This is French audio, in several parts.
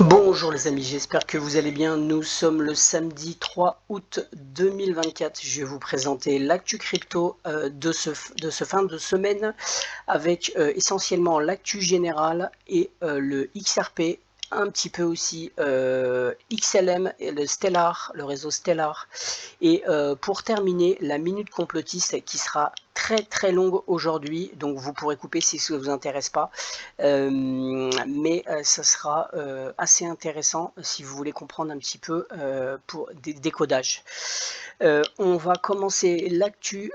Bonjour les amis, j'espère que vous allez bien. Nous sommes le samedi 3 août 2024. Je vais vous présenter l'actu crypto de ce fin de semaine avec essentiellement l'actu générale et le XRP, un petit peu aussi XLM et le réseau Stellar. Et pour terminer, la minute complotiste qui sera très longue aujourd'hui, donc vous pourrez couper si ça ne vous intéresse pas, mais ça sera assez intéressant si vous voulez comprendre un petit peu pour des décodages. On va commencer l'actu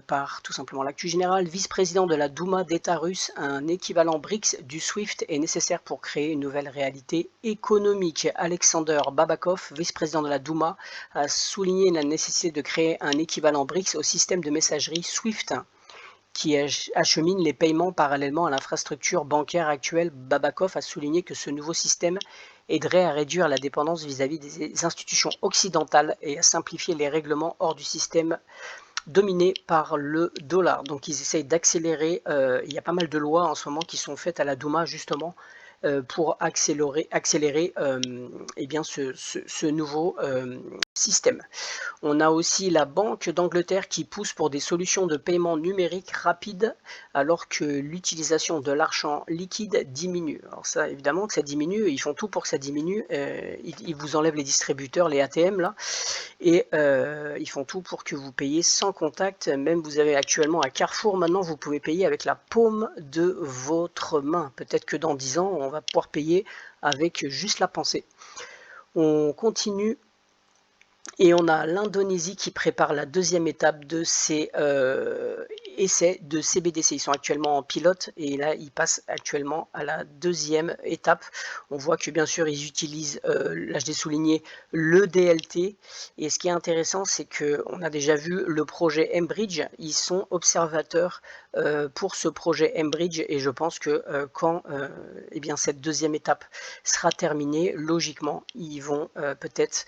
par tout simplement l'actu générale. Vice-président de la Douma d'État russe, un équivalent BRICS du SWIFT est nécessaire pour créer une nouvelle réalité économique. Alexander Babakov, vice-président de la Douma, a souligné la nécessité de créer un équivalent BRICS au système de messagerie SWIFT qui achemine les paiements parallèlement à l'infrastructure bancaire actuelle. Babakov a souligné que ce nouveau système aiderait à réduire la dépendance vis-à-vis des institutions occidentales et à simplifier les règlements hors du système dominé par le dollar. Donc ils essayent d'accélérer, il y a pas mal de lois en ce moment qui sont faites à la Douma justement pour accélérer eh bien ce nouveau système. On a aussi la Banque d'Angleterre qui pousse pour des solutions de paiement numérique rapide alors que l'utilisation de l'argent liquide diminue. Alors ça, évidemment que ça diminue, ils font tout pour que ça diminue. Ils vous enlèvent les distributeurs, les ATM là, et ils font tout pour que vous payiez sans contact. Même vous avez actuellement à Carrefour, maintenant vous pouvez payer avec la paume de votre main. Peut-être que dans 10 ans, on va pouvoir payer avec juste la pensée. On continue. Et on a l'Indonésie qui prépare la deuxième étape de ces essais de CBDC. Ils sont actuellement en pilote et là, ils passent actuellement à la deuxième étape. On voit que bien sûr, ils utilisent, là je l'ai souligné, le DLT. Et ce qui est intéressant, c'est qu'on a déjà vu le projet Mbridge. Ils sont observateurs pour ce projet Mbridge et je pense que quand eh bien, cette deuxième étape sera terminée, logiquement, ils vont peut-être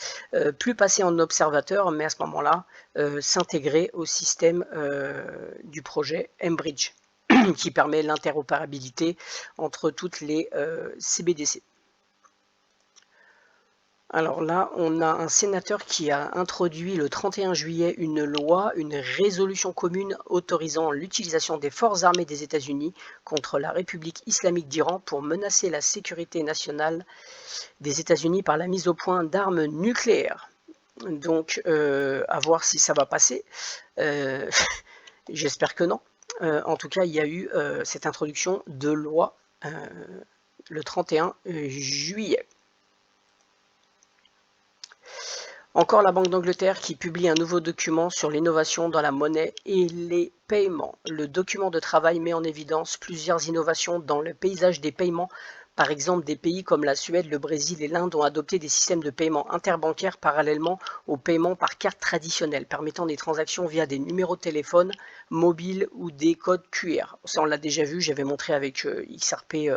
plus passer en observateur, mais à ce moment-là, s'intégrer au système du projet Mbridge, qui permet l'interopérabilité entre toutes les CBDC. Alors là, on a un sénateur qui a introduit le 31 juillet une loi, une résolution commune autorisant l'utilisation des forces armées des États-Unis contre la République islamique d'Iran pour menacer la sécurité nationale des États-Unis par la mise au point d'armes nucléaires. Donc, à voir si ça va passer. J'espère que non. En tout cas, il y a eu cette introduction de loi le 31 juillet. Encore la Banque d'Angleterre qui publie un nouveau document sur l'innovation dans la monnaie et les paiements. Le document de travail met en évidence plusieurs innovations dans le paysage des paiements. Par exemple, des pays comme la Suède, le Brésil et l'Inde ont adopté des systèmes de paiement interbancaires parallèlement aux paiements par carte traditionnelle, permettant des transactions via des numéros de téléphone mobiles ou des codes QR. Ça, on l'a déjà vu, j'avais montré avec XRP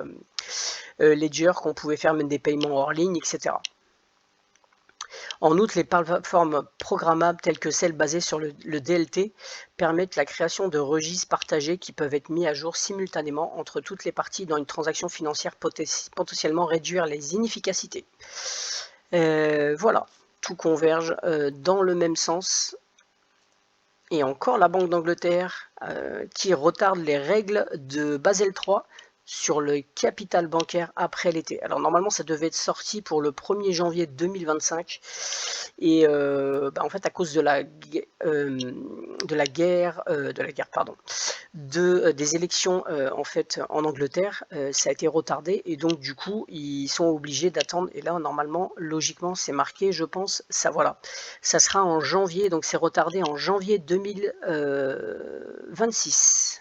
Ledger qu'on pouvait faire même des paiements hors ligne, etc. En outre, les plateformes programmables telles que celles basées sur le DLT permettent la création de registres partagés qui peuvent être mis à jour simultanément entre toutes les parties dans une transaction financière, potentiellement réduire les inefficacités. Voilà, tout converge dans le même sens. Et encore la Banque d'Angleterre qui retarde les règles de Basel III sur le capital bancaire après l'été. Alors normalement ça devait être sorti pour le 1er janvier 2025 et en fait à cause de la guerre des élections en fait en Angleterre, ça a été retardé et donc du coup ils sont obligés d'attendre et là normalement logiquement c'est marqué je pense ça voilà ça sera en janvier donc c'est retardé en janvier 2026.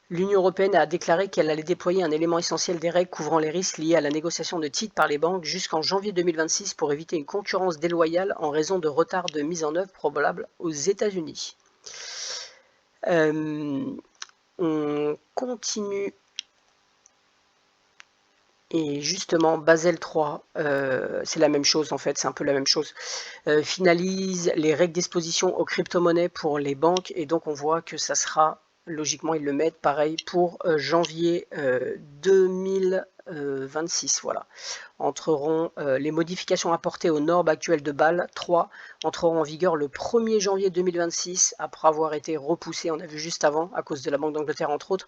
L'Union européenne a déclaré qu'elle allait déployer un élément essentiel des règles couvrant les risques liés à la négociation de titres par les banques jusqu'en janvier 2026 pour éviter une concurrence déloyale en raison de retards de mise en œuvre probables aux États-Unis. On continue. Et justement, Basel III, c'est la même chose en fait, c'est un peu la même chose, finalise les règles d'exposition aux crypto-monnaies pour les banques et donc on voit que ça sera logiquement ils le mettent pareil pour janvier 2026. Voilà. Entreront les modifications apportées aux normes actuelles de Bâle 3 entreront en vigueur le 1er janvier 2026 après avoir été repoussées, on a vu juste avant à cause de la Banque d'Angleterre entre autres,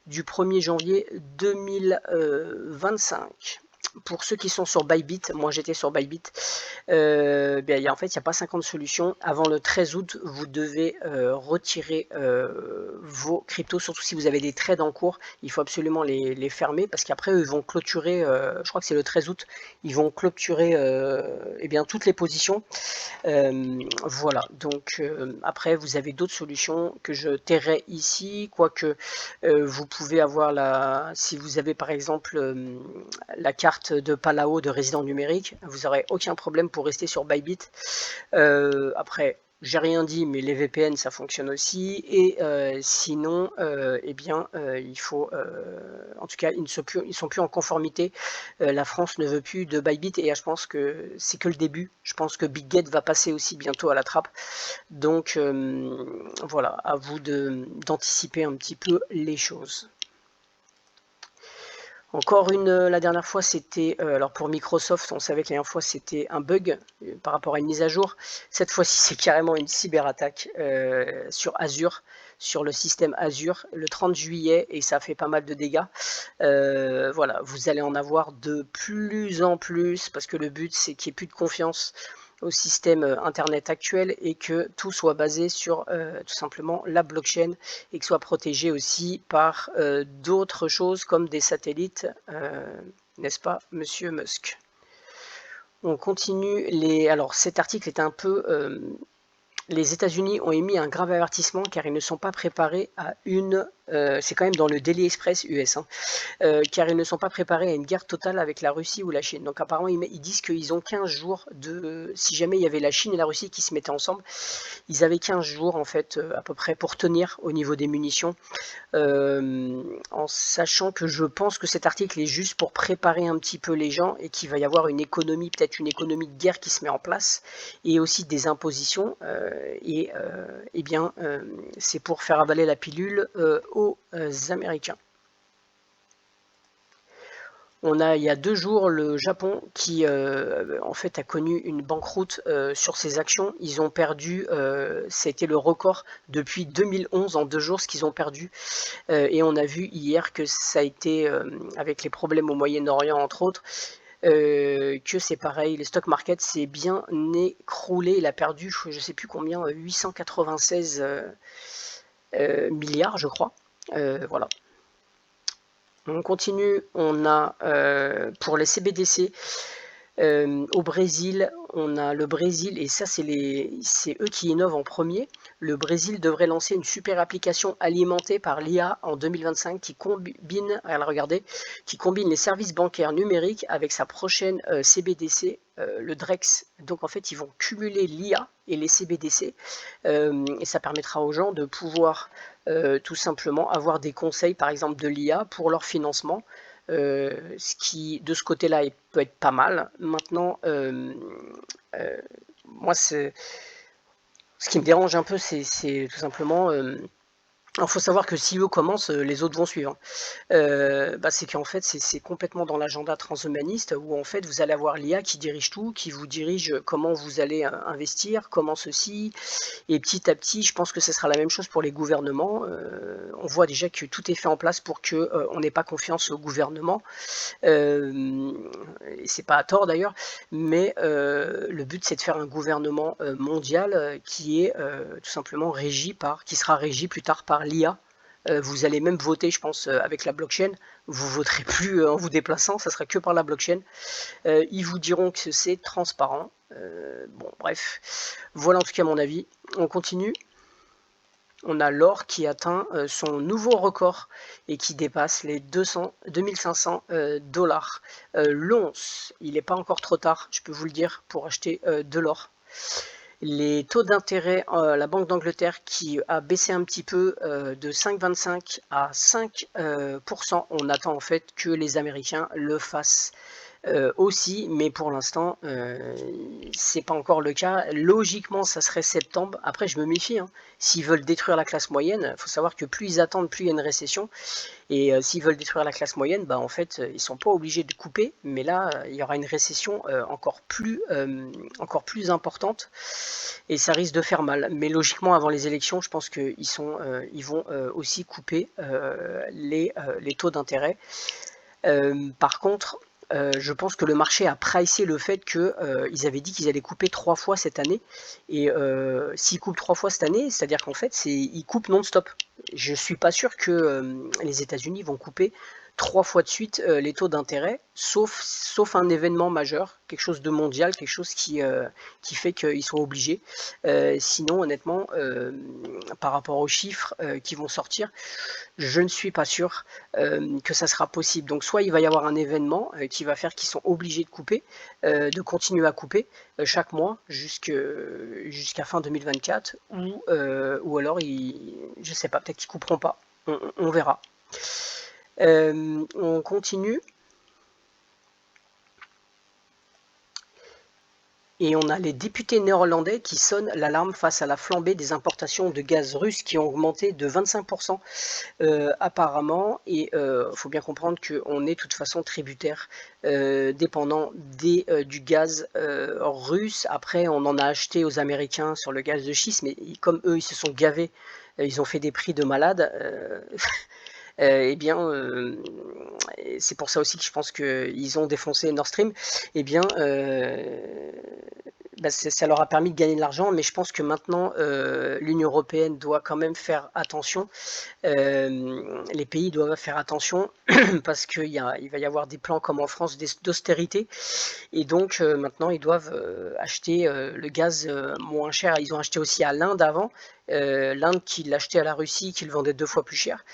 du 1er janvier 2025. Pour ceux qui sont sur Bybit, moi j'étais sur Bybit, en fait il n'y a pas 50 solutions. Avant le 13 août, vous devez retirer vos cryptos, surtout si vous avez des trades en cours. Il faut absolument les fermer parce qu'après eux ils vont clôturer, je crois que c'est le 13 août, ils vont clôturer toutes les positions. Voilà, donc après vous avez d'autres solutions que je tairai ici, quoique vous pouvez avoir si vous avez par exemple la carte de Palao de résident numérique, vous n'aurez aucun problème pour rester sur Bybit. Après, j'ai rien dit, mais les VPN ça fonctionne aussi, et sinon, il faut, en tout cas, ils sont plus en conformité. La France ne veut plus de Bybit, et je pense que c'est que le début. Je pense que BitGet va passer aussi bientôt à la trappe. Donc voilà, à vous d'anticiper un petit peu les choses. Encore la dernière fois c'était, alors pour Microsoft on savait que la dernière fois c'était un bug par rapport à une mise à jour, cette fois-ci c'est carrément une cyberattaque sur Azure, sur le système Azure, le 30 juillet, et ça fait pas mal de dégâts. Voilà, vous allez en avoir de plus en plus, parce que le but c'est qu'il n'y ait plus de confiance au système internet actuel et que tout soit basé sur tout simplement la blockchain, et que soit protégé aussi par d'autres choses comme des satellites, n'est-ce pas monsieur Musk? On continue. Alors cet article est un peu les États-Unis ont émis un grave avertissement car ils ne sont pas préparés à c'est quand même dans le Daily Express US, car ils ne sont pas préparés à une guerre totale avec la Russie ou la Chine. Donc apparemment ils disent qu'ils ont 15 jours si jamais il y avait la Chine et la Russie qui se mettaient ensemble, ils avaient 15 jours en fait à peu près pour tenir au niveau des munitions, en sachant que je pense que cet article est juste pour préparer un petit peu les gens et qu'il va y avoir peut-être une économie de guerre qui se met en place, et aussi des impositions, c'est pour faire avaler la pilule aux Américains. Il y a 2 jours, le Japon qui en fait a connu une banqueroute sur ses actions. Ils ont perdu, c'était le record depuis 2011 en 2 jours ce qu'ils ont perdu. Et on a vu hier que ça a été, avec les problèmes au Moyen-Orient entre autres, que c'est pareil, les stock market s'est bien écroulé. Il a perdu, je ne sais plus combien, 896 milliards je crois. Voilà. On continue, on a pour les CBDC au Brésil, on a le Brésil, et ça c'est eux qui innovent en premier. Le Brésil devrait lancer une super application alimentée par l'IA en 2025 qui combine les services bancaires numériques avec sa prochaine CBDC, le DREX. Donc en fait ils vont cumuler l'IA et les CBDC, et ça permettra aux gens de pouvoir tout simplement avoir des conseils par exemple de l'IA pour leur financement, ce qui de ce côté-là peut être pas mal. Maintenant, moi ce qui me dérange un peu, c'est tout simplement alors, faut savoir que si eux commencent, les autres vont suivre. C'est qu'en fait, c'est complètement dans l'agenda transhumaniste où en fait, vous allez avoir l'IA qui dirige tout, qui vous dirige comment vous allez investir, comment ceci, et petit à petit, je pense que ce sera la même chose pour les gouvernements. On voit déjà que tout est fait en place pour que on n'ait pas confiance au gouvernement. Et c'est pas à tort d'ailleurs, mais le but c'est de faire un gouvernement mondial qui est tout simplement qui sera régi plus tard par l'IA. Vous allez même voter, je pense, avec la blockchain. Vous voterez plus en vous déplaçant, ça sera que par la blockchain. Ils vous diront que c'est transparent. Bon, bref. Voilà en tout cas mon avis. On continue. On a l'or qui atteint son nouveau record et qui dépasse les 2500 dollars l'once. Il n'est pas encore trop tard, je peux vous le dire, pour acheter de l'or. Les taux d'intérêt, la Banque d'Angleterre qui a baissé un petit peu de 5,25 à 5%. On attend en fait que les Américains le fassent aussi, mais pour l'instant, c'est pas encore le cas. Logiquement, ça serait septembre. Après, je me méfie, hein. S'ils veulent détruire la classe moyenne, il faut savoir que plus ils attendent, plus il y a une récession. Et s'ils veulent détruire la classe moyenne, bah, en fait, ils sont pas obligés de couper, mais là, il y aura une récession encore plus importante, et ça risque de faire mal. Mais logiquement, avant les élections, je pense qu'ils vont aussi couper les taux d'intérêt. Par contre, je pense que le marché a pricé le fait qu'ils avaient dit qu'ils allaient couper 3 fois cette année. Et s'ils coupent 3 fois cette année, c'est-à-dire qu'en fait, ils coupent non-stop. Je ne suis pas sûr que les États-Unis vont couper 3 fois de suite les taux d'intérêt, sauf un événement majeur, quelque chose de mondial, quelque chose qui fait qu'ils sont obligés. Sinon, honnêtement, par rapport aux chiffres qui vont sortir, je ne suis pas sûr que ça sera possible. Donc soit il va y avoir un événement qui va faire qu'ils sont obligés de couper, de continuer à couper chaque mois jusqu'à fin 2024, ou alors je sais pas, peut-être qu'ils couperont pas. On verra. On continue. Et on a les députés néerlandais qui sonnent l'alarme face à la flambée des importations de gaz russe qui ont augmenté de 25% apparemment. Et faut bien comprendre qu'on est de toute façon tributaire, dépendant du gaz russe. Après, on en a acheté aux Américains sur le gaz de schiste, mais comme eux, ils se sont gavés, ils ont fait des prix de malade. Eh bien, c'est pour ça aussi que je pense qu'ils ont défoncé Nord Stream. Eh bien, ça leur a permis de gagner de l'argent, mais je pense que maintenant, l'Union européenne doit quand même faire attention. Les pays doivent faire attention parce qu'il va y avoir des plans comme en France d'austérité, et donc maintenant ils doivent acheter le gaz moins cher. Ils ont acheté aussi à l'Inde avant, l'Inde qui l'achetait à la Russie, qui le vendait 2 fois plus cher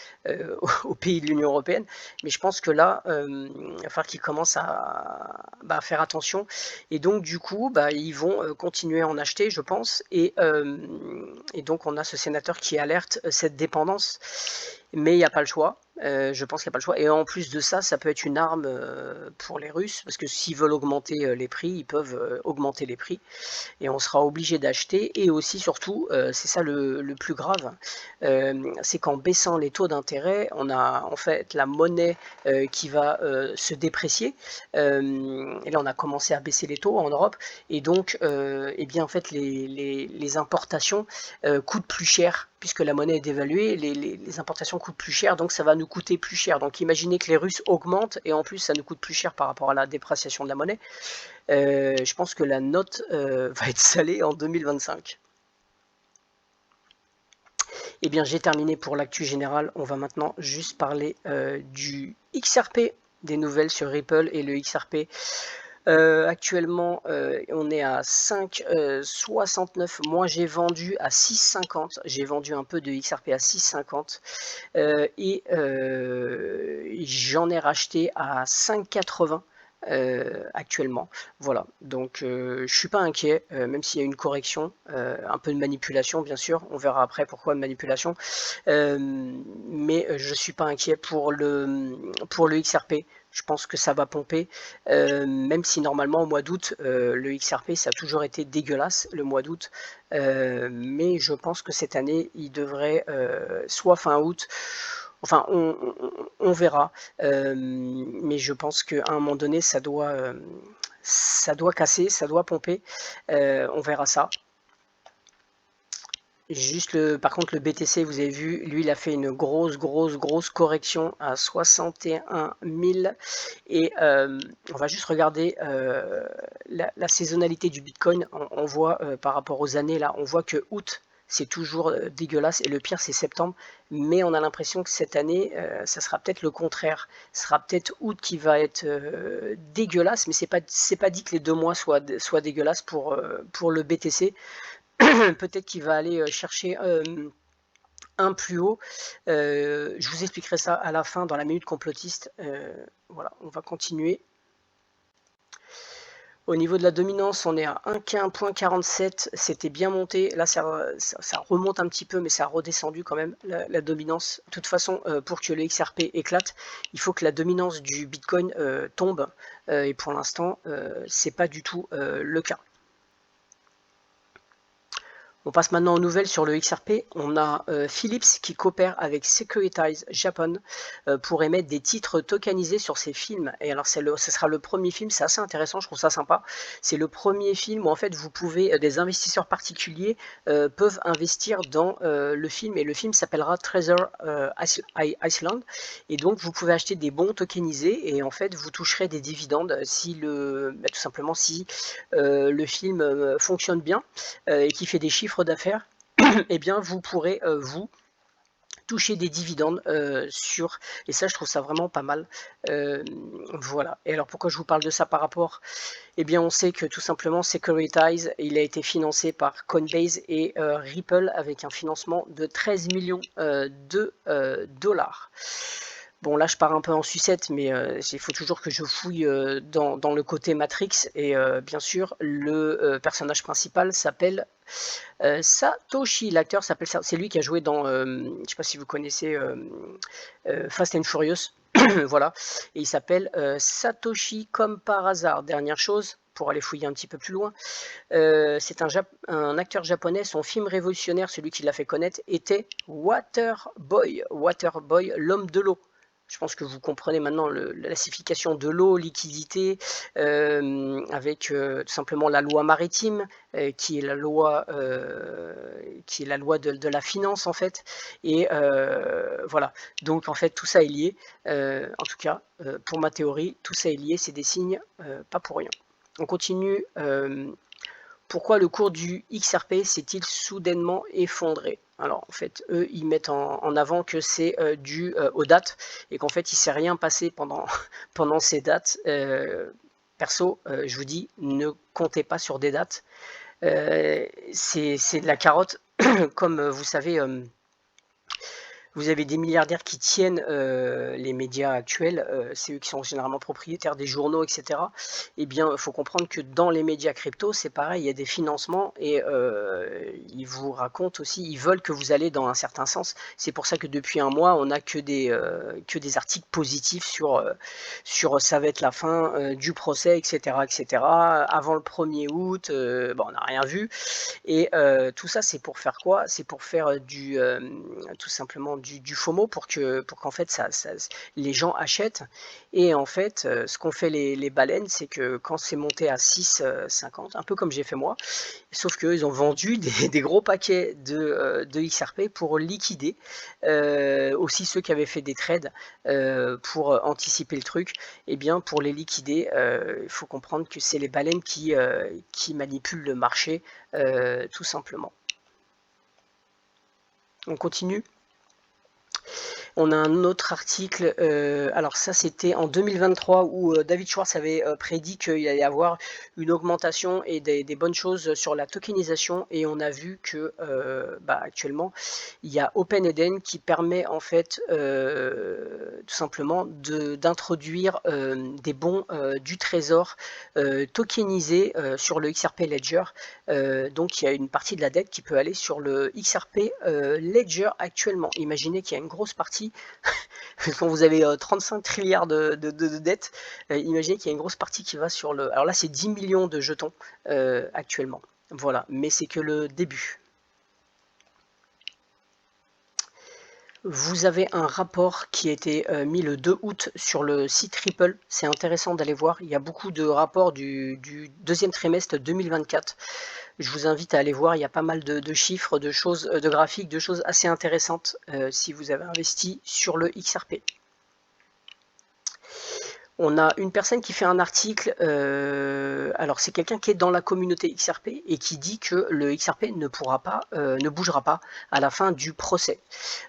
aux pays de l'Union européenne. Mais je pense que là, il va falloir qu'ils commencent à faire attention, et donc du coup ils vont continuer à en acheter, je pense, et donc on a ce sénateur qui alerte cette dépendance, mais il n'y a pas le choix. Je pense qu'il n'y a pas le choix. Et en plus de ça, ça peut être une arme pour les Russes, parce que s'ils veulent augmenter les prix, ils peuvent augmenter les prix, et on sera obligé d'acheter. Et aussi, surtout, c'est ça le plus grave, c'est qu'en baissant les taux d'intérêt, on a en fait la monnaie qui va se déprécier. Et là, on a commencé à baisser les taux en Europe, et donc, eh bien, en fait, les importations coûtent plus cher, puisque la monnaie est dévaluée. Les importations coûtent plus cher, donc ça va nous coûter plus cher. Donc imaginez que les Russes augmentent, et en plus ça nous coûte plus cher par rapport à la dépréciation de la monnaie. Je pense que la note va être salée en 2025. Eh bien, j'ai terminé pour l'actu générale. On va maintenant juste parler du XRP, des nouvelles sur Ripple et le XRP. Actuellement, on est à 5,69. Moi, j'ai vendu à 6,50. J'ai vendu un peu de XRP à 6,50. Et j'en ai racheté à 5,80. Actuellement, voilà, donc je suis pas inquiet, même s'il y a une correction, un peu de manipulation bien sûr, on verra après pourquoi manipulation, mais je suis pas inquiet pour le XRP. Je pense que ça va pomper, même si normalement au mois d'août, le XRP ça a toujours été dégueulasse le mois d'août, mais je pense que cette année il devrait soit fin août. Enfin, on verra, mais je pense qu'à un moment donné, ça doit casser, ça doit pomper. On verra ça. Juste par contre, le BTC, vous avez vu, lui, il a fait une grosse correction à 61 000. Et on va juste regarder la saisonnalité du Bitcoin. On voit par rapport aux années, là, on voit que août, c'est toujours dégueulasse, et le pire c'est septembre, mais on a l'impression que cette année ça sera peut-être le contraire, ce sera peut-être août qui va être dégueulasse, mais c'est pas dit que les 2 mois soient dégueulasses pour le BTC. Peut-être qu'il va aller chercher un plus haut. Je vous expliquerai ça à la fin dans la minute complotiste. Voilà, on va continuer. Au niveau de la dominance, on est à 1,47, c'était bien monté. Là, ça remonte un petit peu, mais ça a redescendu quand même, la dominance. De toute façon, pour que le XRP éclate, il faut que la dominance du Bitcoin tombe. Et pour l'instant, c'est pas du tout le cas. On passe maintenant aux nouvelles sur le XRP. On a Philips qui coopère avec Securitize Japan pour émettre des titres tokenisés sur ses films. Et alors, ce sera le premier film, c'est assez intéressant, je trouve ça sympa. C'est le premier film où en fait vous pouvez, des investisseurs particuliers peuvent investir dans le film. Et le film s'appellera Treasure Island. Et donc vous pouvez acheter des bons tokenisés et en fait vous toucherez des dividendes si tout simplement si le film fonctionne bien et qui fait des chiffres d'affaires, eh bien vous pourrez vous toucher des dividendes sur, et ça je trouve ça vraiment pas mal. Voilà. Et alors pourquoi je vous parle de ça par rapport, eh bien on sait que tout simplement Securitize, il a été financé par Coinbase et Ripple avec un financement de 13 millions de dollars. Bon, là, je pars un peu en sucette, mais il faut toujours que je fouille dans le côté Matrix. Et bien sûr, le personnage principal s'appelle Satoshi. L'acteur s'appelle ça. C'est lui qui a joué dans, je ne sais pas si vous connaissez Fast and Furious. Voilà. Et il s'appelle Satoshi comme par hasard. Dernière chose, pour aller fouiller un petit peu plus loin, c'est un acteur japonais. Son film révolutionnaire, celui qui l'a fait connaître, était Waterboy. Waterboy, l'homme de l'eau. Je pense que vous comprenez maintenant la classification de l'eau, liquidité, avec tout simplement la loi maritime, qui est la loi, de la finance en fait. Et voilà. Donc en fait tout ça est lié. En tout cas, pour ma théorie, tout ça est lié. C'est des signes, pas pour rien. On continue. Pourquoi le cours du XRP s'est-il soudainement effondré? Alors en fait, eux, ils mettent en avant que c'est dû aux dates et qu'en fait, il ne s'est rien passé pendant, pendant ces dates. Perso, je vous dis, ne comptez pas sur des dates. C'est de la carotte. Comme vous savez, vous avez des milliardaires qui tiennent les médias actuels, c'est eux qui sont généralement propriétaires des journaux, etc. Eh bien, il faut comprendre que dans les médias crypto, c'est pareil, il y a des financements et ils vous racontent aussi, ils veulent que vous allez dans un certain sens. C'est pour ça que depuis un mois, on n'a que des articles positifs sur ça va être la fin du procès, etc., etc. Avant le 1er août, bon, on n'a rien vu. Et tout ça, c'est pour faire quoi? C'est pour faire tout simplement du FOMO pour qu'en fait les gens achètent. Et en fait, ce qu'ont fait les baleines, c'est que quand c'est monté à 6,50, un peu comme j'ai fait moi, sauf qu'ils ont vendu des gros paquets de XRP pour liquider aussi ceux qui avaient fait des trades pour anticiper le truc. Et bien pour les liquider, il faut comprendre que c'est les baleines qui manipulent le marché tout simplement. On continue. On a un autre article, alors ça c'était en 2023 où David Schwartz avait prédit qu'il y allait y avoir une augmentation et des bonnes choses sur la tokenisation, et on a vu que actuellement il y a OpenEden qui permet en fait tout simplement d'introduire des bons du trésor tokenisés sur le XRP Ledger. Donc il y a une partie de la dette qui peut aller sur le XRP Ledger actuellement. Imaginez qu'il y a une grosse partie, quand vous avez 35 trilliards de dettes, imaginez qu'il y a une grosse partie qui va sur le... Alors là c'est 10 millions de jetons actuellement. Voilà, mais c'est que le début. Vous avez un rapport qui a été mis le 2 août sur le site Ripple. C'est intéressant d'aller voir. Il y a beaucoup de rapports du deuxième trimestre 2024. Je vous invite à aller voir. Il y a pas mal de chiffres, de choses, de graphiques, de choses assez intéressantes si vous avez investi sur le XRP. On a une personne qui fait un article, alors c'est quelqu'un qui est dans la communauté XRP et qui dit que le XRP ne bougera pas à la fin du procès.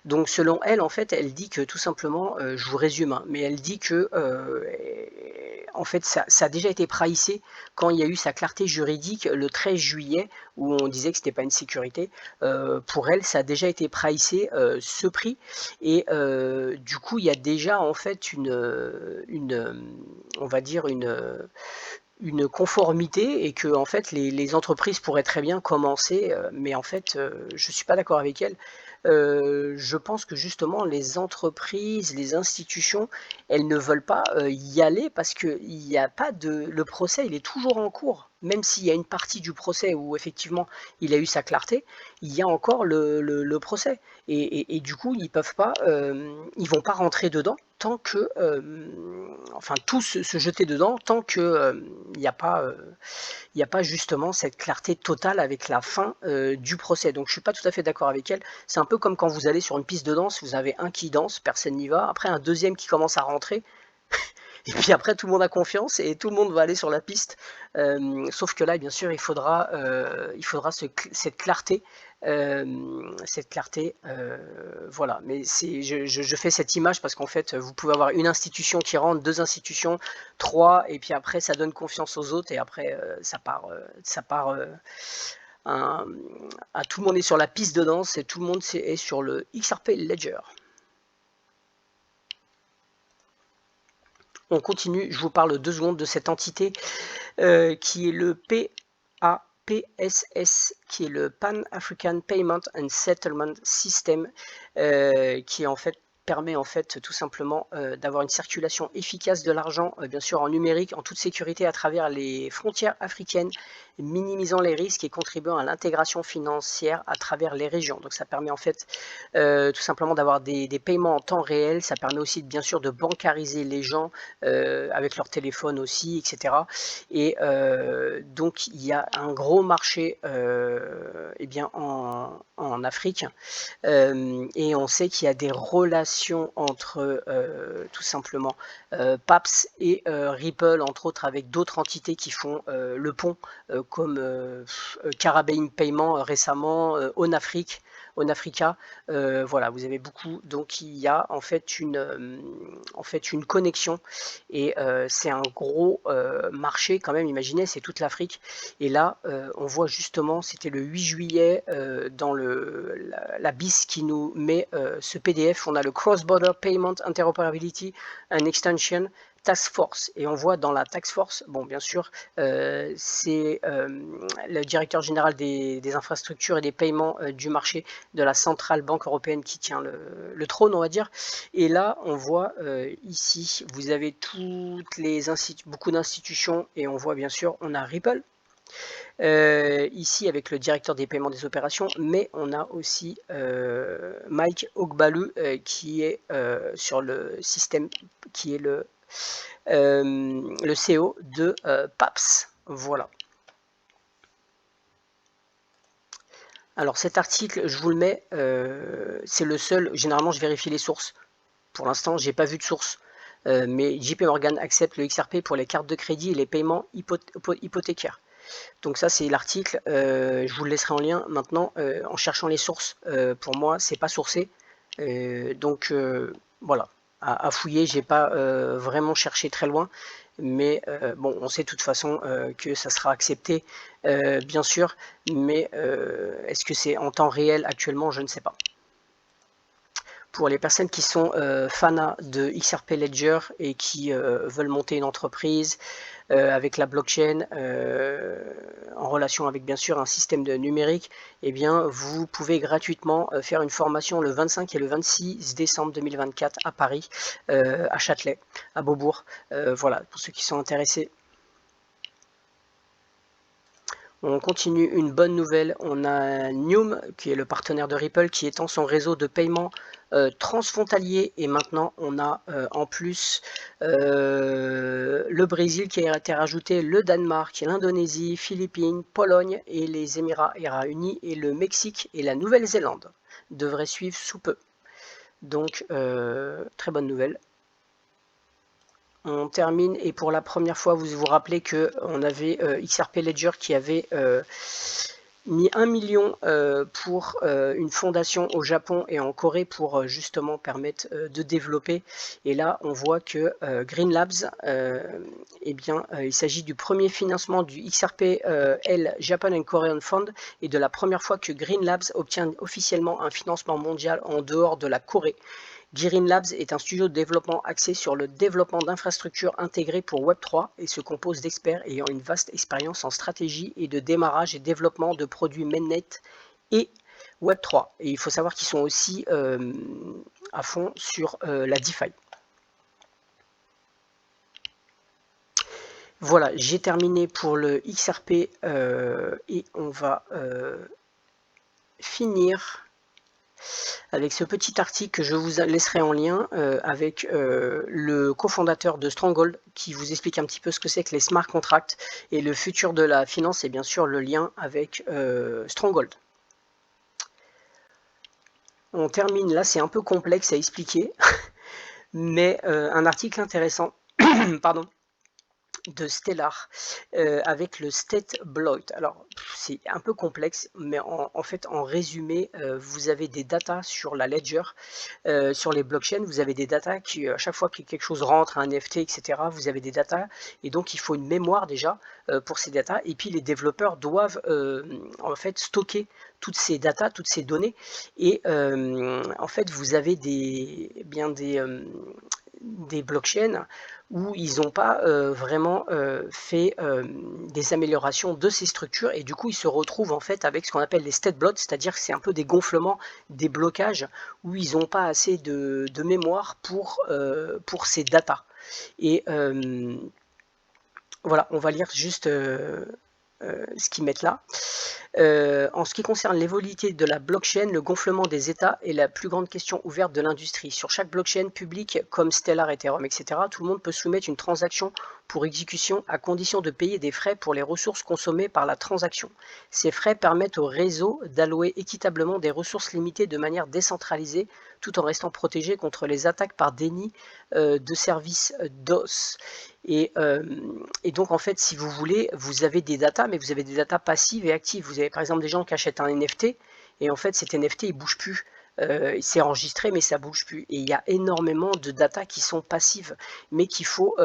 Donc selon elle, en fait, elle dit que tout simplement, je vous résume, hein, mais elle dit que en fait ça a déjà été pricé quand il y a eu sa clarté juridique le 13 juillet où on disait que c'était pas une sécurité. Pour elle, ça a déjà été pricé ce prix, et du coup il y a déjà en fait on va dire une une conformité et que en fait les entreprises pourraient très bien commencer, mais en fait je suis pas d'accord avec elles. Je pense que justement les entreprises, les institutions, elles ne veulent pas y aller parce que il n'y a pas le procès, il est toujours en cours. Même s'il y a une partie du procès où effectivement il a eu sa clarté, il y a encore le procès. Et du coup, ils vont pas rentrer dedans tant que, enfin, tous se jeter dedans tant que il n'y a pas, il n'y a pas justement cette clarté totale avec la fin du procès. Donc je suis pas tout à fait d'accord avec elle. C'est un peu comme quand vous allez sur une piste de danse, vous avez un qui danse, personne n'y va, après un deuxième qui commence à rentrer, et puis après tout le monde a confiance et tout le monde va aller sur la piste. Sauf que là, bien sûr, il faudra cette clarté. Voilà. Mais je fais cette image parce qu'en fait, vous pouvez avoir une institution qui rentre, deux institutions, trois, et puis après, ça donne confiance aux autres, et après, tout le monde est sur la piste de danse et tout le monde est sur le XRP Ledger. On continue, je vous parle 2 secondes de cette entité qui est le PAPSS, qui est le Pan African Payment and Settlement System, qui en fait permet en fait tout simplement d'avoir une circulation efficace de l'argent, bien sûr en numérique, en toute sécurité à travers les frontières africaines, minimisant les risques et contribuant à l'intégration financière à travers les régions. Donc ça permet en fait tout simplement d'avoir des paiements en temps réel. Ça permet aussi bien sûr de bancariser les gens avec leur téléphone aussi, etc. Et donc il y a un gros marché eh bien, en Afrique, et on sait qu'il y a des relations entre tout simplement PAPS et Ripple, entre autres avec d'autres entités qui font le pont, comme Caribbean Payment récemment, Onafrica, voilà, vous avez beaucoup, donc il y a en fait une connexion, et c'est un gros marché quand même. Imaginez, c'est toute l'Afrique, et là on voit justement, c'était le 8 juillet dans la BIS qui nous met ce PDF. On a le Cross Border Payment Interoperability and Extension Task Force, et on voit dans la Task Force, bon bien sûr, c'est le directeur général des infrastructures et des paiements du marché de la centrale banque européenne qui tient le trône, on va dire. Et là on voit ici, vous avez beaucoup d'institutions, et on voit bien sûr, on a Ripple ici avec le directeur des paiements des opérations, mais on a aussi Mike Ogbalu qui est sur le système, qui est le CEO de PAPS. Voilà. Alors cet article, je vous le mets, c'est le seul, généralement je vérifie les sources. Pour l'instant, j'ai pas vu de source. Mais JP Morgan accepte le XRP pour les cartes de crédit et les paiements hypothécaires. Donc ça, c'est l'article, je vous le laisserai en lien. Maintenant, en cherchant les sources, pour moi, c'est pas sourcé. Donc voilà, à fouiller, j'ai pas vraiment cherché très loin, mais bon, on sait de toute façon que ça sera accepté, bien sûr, mais est-ce que c'est en temps réel actuellement? Je ne sais pas. Pour les personnes qui sont fans de XRP Ledger et qui veulent monter une entreprise avec la blockchain, en relation avec bien sûr un système de numérique, eh bien vous pouvez gratuitement faire une formation le 25 et le 26 décembre 2024 à Paris, à Châtelet, à Beaubourg. Voilà, pour ceux qui sont intéressés. On continue, une bonne nouvelle, on a Nium qui est le partenaire de Ripple qui étend son réseau de paiement transfrontalier, et maintenant on a en plus le Brésil qui a été rajouté, le Danemark, l'Indonésie, Philippines, Pologne et les Émirats Arabes Unis, et le Mexique et la Nouvelle-Zélande devraient suivre sous peu. Donc très bonne nouvelle. On termine, et pour la première fois, vous vous rappelez qu'on avait XRP Ledger qui avait mis 1 million pour une fondation au Japon et en Corée pour justement permettre de développer. Et là, on voit que Green Labs, eh bien, il s'agit du premier financement du XRP L Japan and Korean Fund, et de la première fois que Green Labs obtient officiellement un financement mondial en dehors de la Corée. Girin Labs est un studio de développement axé sur le développement d'infrastructures intégrées pour Web3 et se compose d'experts ayant une vaste expérience en stratégie et de démarrage et développement de produits mainnet et Web3. Et il faut savoir qu'ils sont aussi à fond sur la DeFi. Voilà, j'ai terminé pour le XRP et on va finir avec ce petit article que je vous laisserai en lien avec le cofondateur de Stronghold qui vous explique un petit peu ce que c'est que les smart contracts et le futur de la finance et bien sûr le lien avec Stronghold. On termine là, c'est un peu complexe à expliquer, mais un article intéressant. Pardon. De Stellar avec le state bloat. Alors c'est un peu complexe, mais en fait en résumé, vous avez des datas sur la ledger, sur les blockchains, vous avez des datas qui à chaque fois que quelque chose rentre, un NFT, etc., vous avez des datas et donc il faut une mémoire déjà pour ces datas et puis les développeurs doivent en fait stocker toutes ces datas, toutes ces données et en fait vous avez des blockchains où ils n'ont pas vraiment fait des améliorations de ces structures et du coup ils se retrouvent en fait avec ce qu'on appelle les state bloats, c'est-à-dire que c'est un peu des gonflements, des blocages où ils n'ont pas assez de mémoire pour ces datas. Et voilà, on va lire juste ce qu'ils mettent là. En ce qui concerne l'évolution de la blockchain, le gonflement des états est la plus grande question ouverte de l'industrie. Sur chaque blockchain publique comme Stellar, Ethereum, etc., tout le monde peut soumettre une transaction pour exécution à condition de payer des frais pour les ressources consommées par la transaction. Ces frais permettent au réseau d'allouer équitablement des ressources limitées de manière décentralisée tout en restant protégé contre les attaques par déni de services DOS. Et donc en fait, si vous voulez, vous avez des datas, mais vous avez des datas passives et actives. Vous avez par exemple des gens qui achètent un NFT et en fait cet NFT il bouge plus. C'est enregistré mais ça bouge plus et il y a énormément de data qui sont passives mais qu'il faut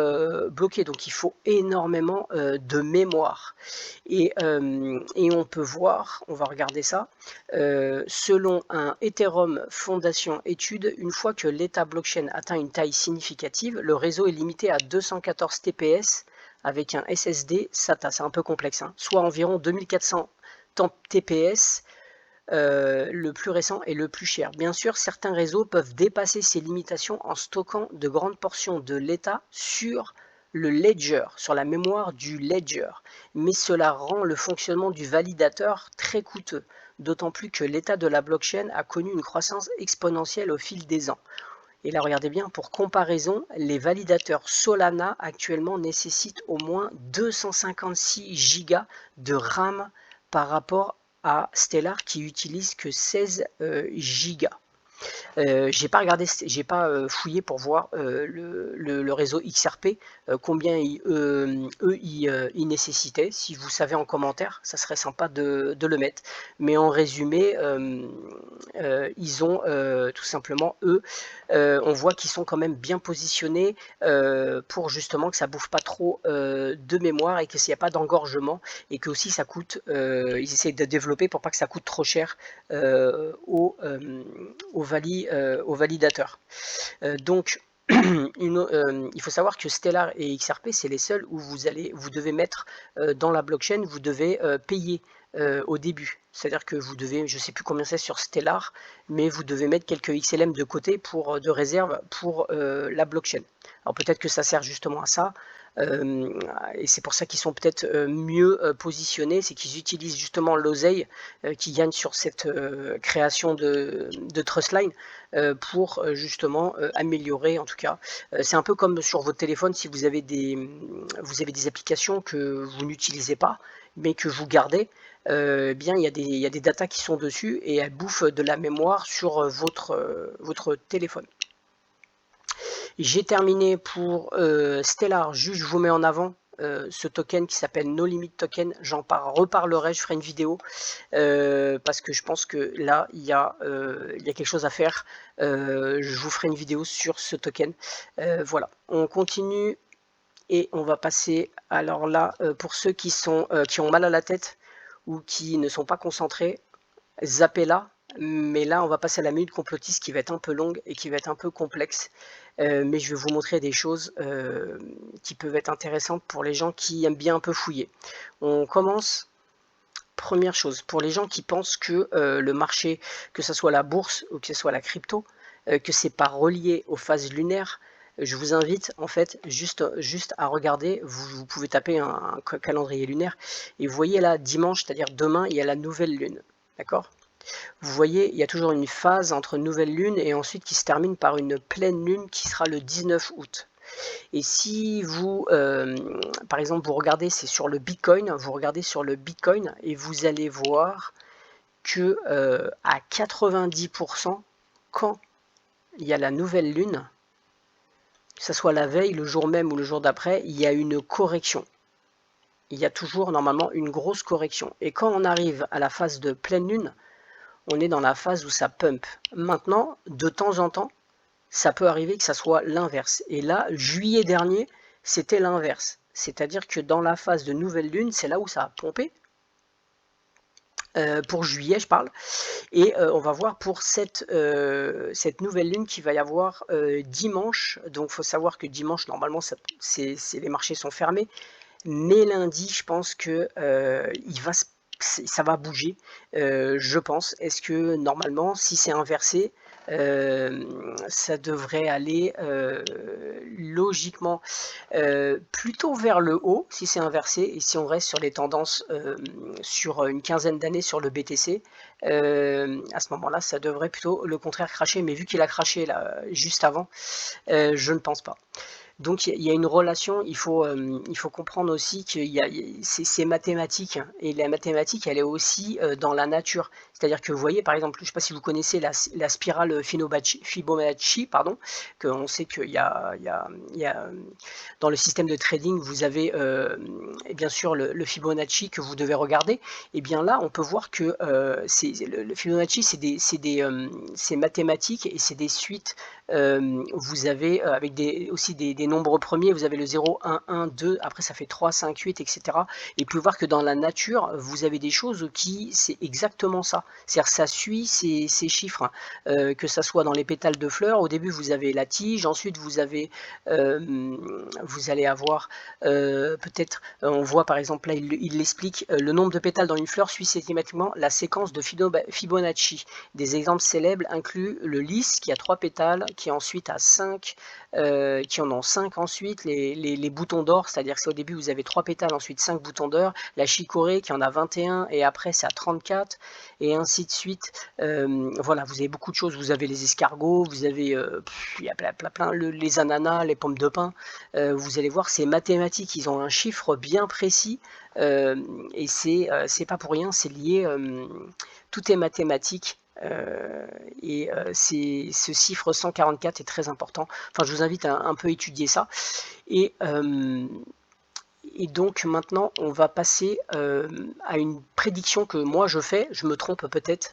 bloquer, donc il faut énormément de mémoire et on peut voir, on va regarder ça, selon un Ethereum Foundation étude, une fois que l'état blockchain atteint une taille significative, le réseau est limité à 214 TPS avec un SSD SATA, c'est un peu complexe, hein, soit environ 2400 TPS, le plus récent et le plus cher. Bien sûr, certains réseaux peuvent dépasser ces limitations en stockant de grandes portions de l'état sur le ledger, sur la mémoire du ledger, mais cela rend le fonctionnement du validateur très coûteux, d'autant plus que l'état de la blockchain a connu une croissance exponentielle au fil des ans. Et là, regardez bien, pour comparaison, les validateurs Solana actuellement nécessitent au moins 256 Go de RAM par rapport à Stellar qui utilise que 16 gigas. J'ai pas regardé, j'ai pas fouillé pour voir le réseau XRP, combien eux ils nécessitaient. Si vous savez en commentaire, ça serait sympa de le mettre. Mais en résumé, ils ont tout simplement eux, on voit qu'ils sont quand même bien positionnés pour justement que ça bouffe pas trop de mémoire et que s'il n'y a pas d'engorgement et que aussi ça coûte, ils essaient de développer pour pas que ça coûte trop cher aux validateurs. Donc il faut savoir que Stellar et XRP c'est les seuls où vous devez mettre dans la blockchain, vous devez payer au début. C'est-à-dire que vous devez, je ne sais plus combien c'est sur Stellar, mais vous devez mettre quelques XLM de côté de réserve pour la blockchain. Alors peut-être que ça sert justement à ça, et c'est pour ça qu'ils sont peut-être mieux positionnés, c'est qu'ils utilisent justement l'oseille qui gagne sur cette création de Trustline pour justement améliorer, en tout cas. C'est un peu comme sur votre téléphone, si vous avez des applications que vous n'utilisez pas, mais que vous gardez, bien il y a des datas qui sont dessus et elles bouffent de la mémoire sur votre téléphone. J'ai terminé pour Stellar, juste je vous mets en avant ce token qui s'appelle No Limit Token, j'en reparlerai, je ferai une vidéo parce que je pense que là il y a quelque chose à faire, je vous ferai une vidéo sur ce token. Voilà, on continue et on va passer, alors là pour ceux qui ont mal à la tête ou qui ne sont pas concentrés, zappez là Mais là, on va passer à la minute complotiste qui va être un peu longue et qui va être un peu complexe. Mais je vais vous montrer des choses qui peuvent être intéressantes pour les gens qui aiment bien un peu fouiller. On commence. Première chose, pour les gens qui pensent que le marché, que ce soit la bourse ou que ce soit la crypto, que c'est pas relié aux phases lunaires, je vous invite en fait juste à regarder, vous pouvez taper un calendrier lunaire et vous voyez là dimanche, c'est-à-dire demain, il y a la nouvelle lune, d'accord? Vous voyez, il y a toujours une phase entre nouvelle lune et ensuite qui se termine par une pleine lune qui sera le 19 août. Et si vous, par exemple, vous regardez, c'est sur le Bitcoin, vous regardez sur le Bitcoin et vous allez voir que à 90%, quand il y a la nouvelle lune, que ce soit la veille, le jour même ou le jour d'après, il y a une correction. Il y a toujours normalement une grosse correction. Et quand on arrive à la phase de pleine lune, on est dans la phase où ça pump. Maintenant, de temps en temps, ça peut arriver que ça soit l'inverse. Et là, juillet dernier, c'était l'inverse. C'est-à-dire que dans la phase de nouvelle lune, c'est là où ça a pompé. Pour juillet, je parle. Et on va voir pour cette nouvelle lune qui va y avoir dimanche. Donc, il faut savoir que dimanche, normalement, les marchés sont fermés. Mais lundi, je pense que ça va bouger, je pense. Est-ce que normalement, si c'est inversé, ça devrait aller logiquement plutôt vers le haut si c'est inversé, et si on reste sur les tendances sur une quinzaine d'années sur le BTC, à ce moment-là, ça devrait plutôt le contraire cracher. Mais vu qu'il a craché là juste avant, je ne pense pas. Donc il y a une relation, il faut comprendre aussi que c'est mathématique, et la mathématique, elle est aussi dans la nature. C'est-à-dire que vous voyez, par exemple, je ne sais pas si vous connaissez la spirale Fibonacci, pardon, qu'on sait qu'il y a dans le système de trading, vous avez et bien sûr le Fibonacci que vous devez regarder. Et bien là, on peut voir que le Fibonacci, c'est mathématique et c'est des suites. Vous avez avec aussi des nombres premiers, vous avez le 0, 1, 1, 2, après ça fait 3, 5, 8, etc. Et vous pouvez voir que dans la nature, vous avez des choses qui, c'est exactement ça. C'est-à-dire ça suit ces chiffres, que ça soit dans les pétales de fleurs, au début vous avez la tige, ensuite vous allez avoir peut-être, on voit par exemple là, il l'explique, le nombre de pétales dans une fleur suit systématiquement la séquence de Fibonacci. Des exemples célèbres incluent le lys qui a 3 pétales, qui ensuite a 5, qui en ont 5 ensuite, les boutons d'or, c'est-à-dire que au début vous avez 3 pétales, ensuite 5 boutons d'or, la chicorée qui en a 21 et après c'est à 34 et ainsi de suite. Voilà, vous avez beaucoup de choses, vous avez les escargots, vous avez il y a plein les ananas, les pommes de pin, vous allez voir c'est mathématique, ils ont un chiffre bien précis et c'est pas pour rien, c'est lié, tout est mathématique. Ce chiffre 144 est très important. Enfin, je vous invite à un peu étudier ça. Et donc maintenant, on va passer à une prédiction que moi je fais. Je me trompe peut-être,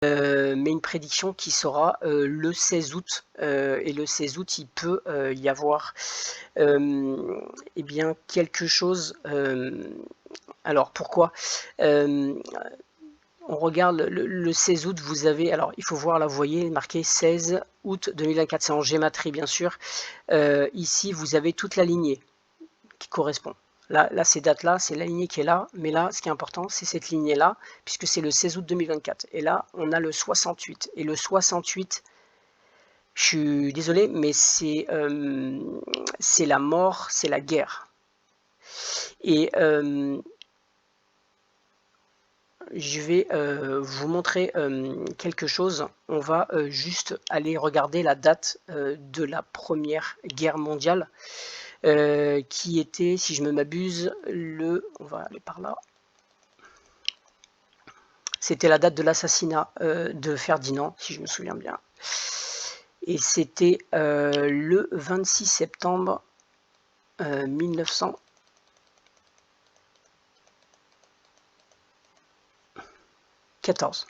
mais une prédiction qui sera le 16 août. Et le 16 août, il peut y avoir eh bien quelque chose. Alors pourquoi on regarde le 16 août, vous avez, alors il faut voir là, vous voyez marqué 16 août 2024, c'est en gématrie bien sûr. Ici vous avez toute la lignée qui correspond. Là ces dates-là, c'est la lignée qui est là, mais là ce qui est important, c'est cette lignée-là, puisque c'est le 16 août 2024. Et là, on a le 68. Et le 68, je suis désolé, mais c'est la mort, c'est la guerre. Et je vais vous montrer quelque chose. On va juste aller regarder la date de la Première Guerre mondiale, qui était, si je ne m'abuse, on va aller par là. C'était la date de l'assassinat de Ferdinand, si je me souviens bien. Et c'était le 26 septembre 1914.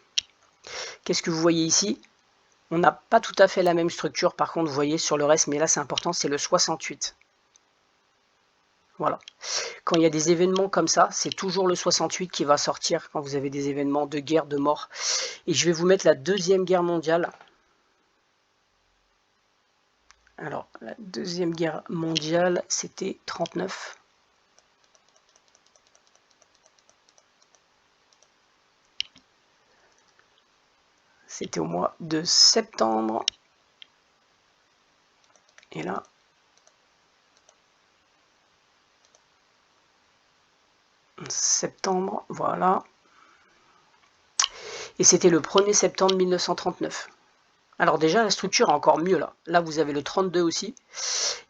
Qu'est-ce que vous voyez ici? On n'a pas tout à fait la même structure, par contre, vous voyez sur le reste, mais là c'est important, c'est le 68. Voilà. Quand il y a des événements comme ça, c'est toujours le 68 qui va sortir quand vous avez des événements de guerre, de mort. Et je vais vous mettre la Deuxième Guerre mondiale. Alors, la Deuxième Guerre mondiale, c'était 39. C'était au mois de septembre. Et là, septembre, voilà. Et c'était le 1er septembre 1939. Alors déjà, la structure est encore mieux là. Là, vous avez le 32 aussi.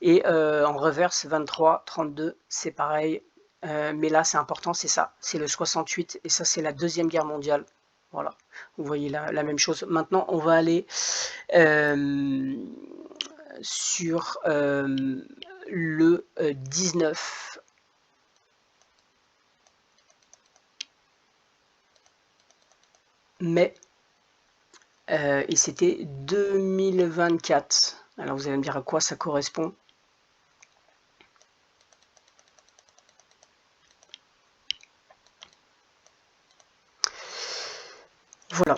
Et en reverse, 23, 32, c'est pareil. Mais là, c'est important, c'est ça. C'est le 68 et ça, c'est la Deuxième Guerre mondiale. Voilà, vous voyez la même chose. Maintenant, on va aller sur le 19 mai et c'était 2024. Alors vous allez me dire à quoi ça correspond. Voilà.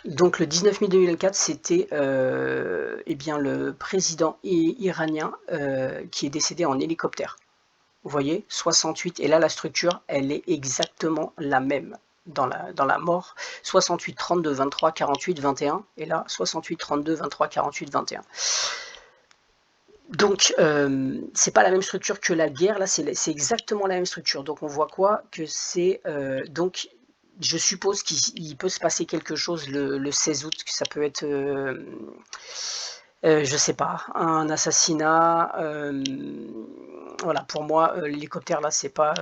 Donc le 19 mai 2024, c'était eh bien, le président iranien qui est décédé en hélicoptère. Vous voyez, 68. Et là, la structure, elle est exactement la même dans la mort. 68, 32, 23, 48, 21. Et là, 68, 32, 23, 48, 21. Donc, c'est pas la même structure que la guerre. Là, c'est exactement la même structure. Donc, on voit quoi? Que c'est... donc, je suppose qu'il peut se passer quelque chose le 16 août, que ça peut être... je sais pas, un assassinat. Voilà, pour moi, l'hélicoptère là, c'est pas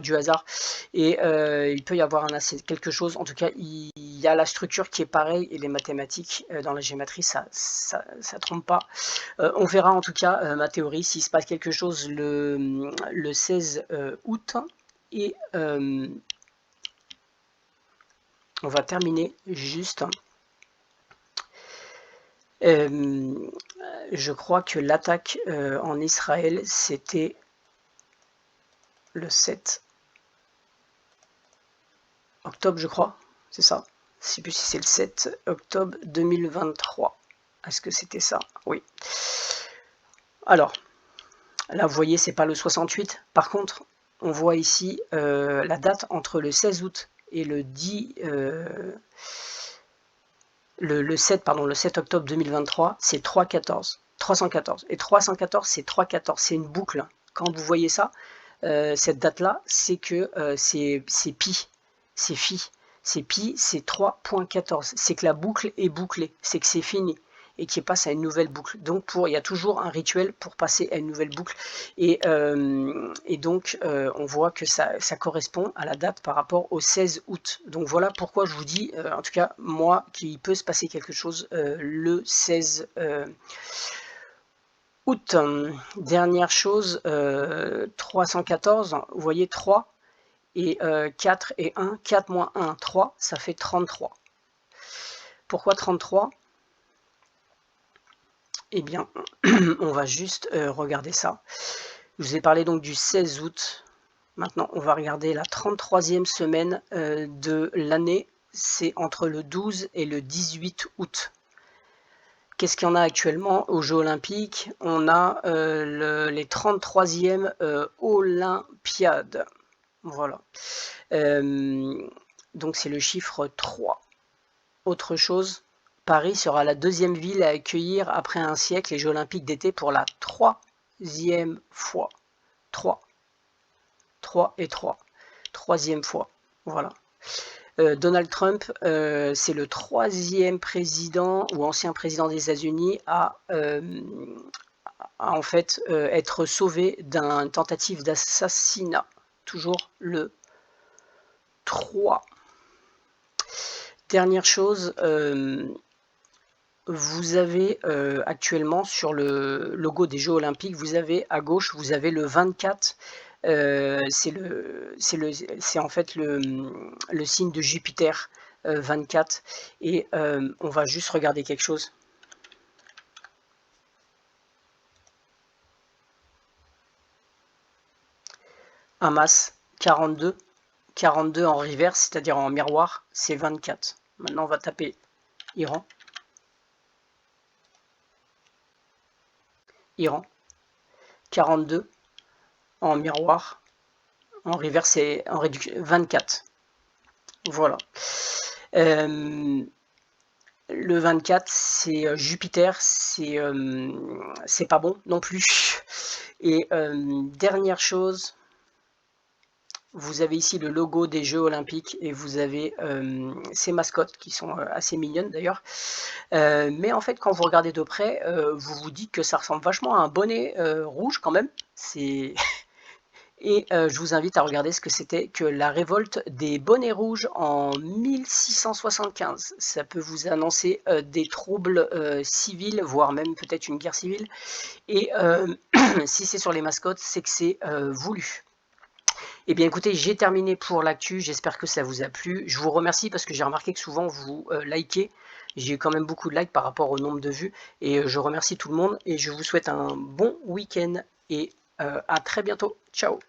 du hasard. Et il peut y avoir quelque chose. En tout cas, il y a la structure qui est pareille et les mathématiques dans la géométrie, ça trompe pas. On verra en tout cas ma théorie s'il se passe quelque chose le 16 août. Et on va terminer juste. Je crois que l'attaque en Israël, c'était le 7 octobre, je crois. C'est ça. Je ne sais plus si c'est le 7 octobre 2023. Est-ce que c'était ça? Oui. Alors, là, vous voyez, c'est pas le 68. Par contre, on voit ici la date entre le 16 août et le 7 octobre 2023, c'est 314. Et 314, c'est 314. C'est une boucle. Quand vous voyez ça, cette date-là, c'est que c'est pi. C'est phi. C'est pi, c'est 3.14. C'est que la boucle est bouclée. C'est que c'est fini. Et qui passe à une nouvelle boucle. Donc il y a toujours un rituel pour passer à une nouvelle boucle. Et donc on voit que ça correspond à la date par rapport au 16 août. Donc voilà pourquoi je vous dis, en tout cas moi, qu'il peut se passer quelque chose le 16 août. Dernière chose, 314, vous voyez 3 et 4 et 1, 4 moins 1, 3, ça fait 33. Pourquoi 33? Eh bien, on va juste regarder ça. Je vous ai parlé donc du 16 août. Maintenant, on va regarder la 33e semaine de l'année. C'est entre le 12 et le 18 août. Qu'est-ce qu'il y en a actuellement aux Jeux Olympiques? On a les 33e Olympiades. Voilà. Donc, c'est le chiffre 3. Autre chose, Paris sera la deuxième ville à accueillir après un siècle les Jeux Olympiques d'été pour la 3e fois. 3 et 3. 3e fois. Voilà. Donald Trump, c'est le 3e président ou ancien président des États-Unis à en fait être sauvé d'une tentative d'assassinat. Toujours le 3. Dernière chose, vous avez actuellement sur le logo des Jeux Olympiques, vous avez à gauche, vous avez le 24. C'est en fait le signe de Jupiter 24. Et on va juste regarder quelque chose. Hamas 42. 42 en reverse, c'est-à-dire en miroir, c'est 24. Maintenant, on va taper Iran. Iran. 42 en miroir. En reverse, c'est en réduction 24. Voilà. Le 24, c'est Jupiter, c'est pas bon non plus. Et dernière chose, vous avez ici le logo des Jeux Olympiques et vous avez ces mascottes qui sont assez mignonnes d'ailleurs. Mais en fait, quand vous regardez de près, vous vous dites que ça ressemble vachement à un bonnet rouge quand même. C'est Et je vous invite à regarder ce que c'était que la révolte des bonnets rouges en 1675. Ça peut vous annoncer des troubles civils, voire même peut-être une guerre civile. Et si c'est sur les mascottes, c'est que c'est voulu. Eh bien écoutez, j'ai terminé pour l'actu, j'espère que ça vous a plu. Je vous remercie parce que j'ai remarqué que souvent vous likez. J'ai eu quand même beaucoup de likes par rapport au nombre de vues. Et je remercie tout le monde et je vous souhaite un bon week-end et à très bientôt. Ciao.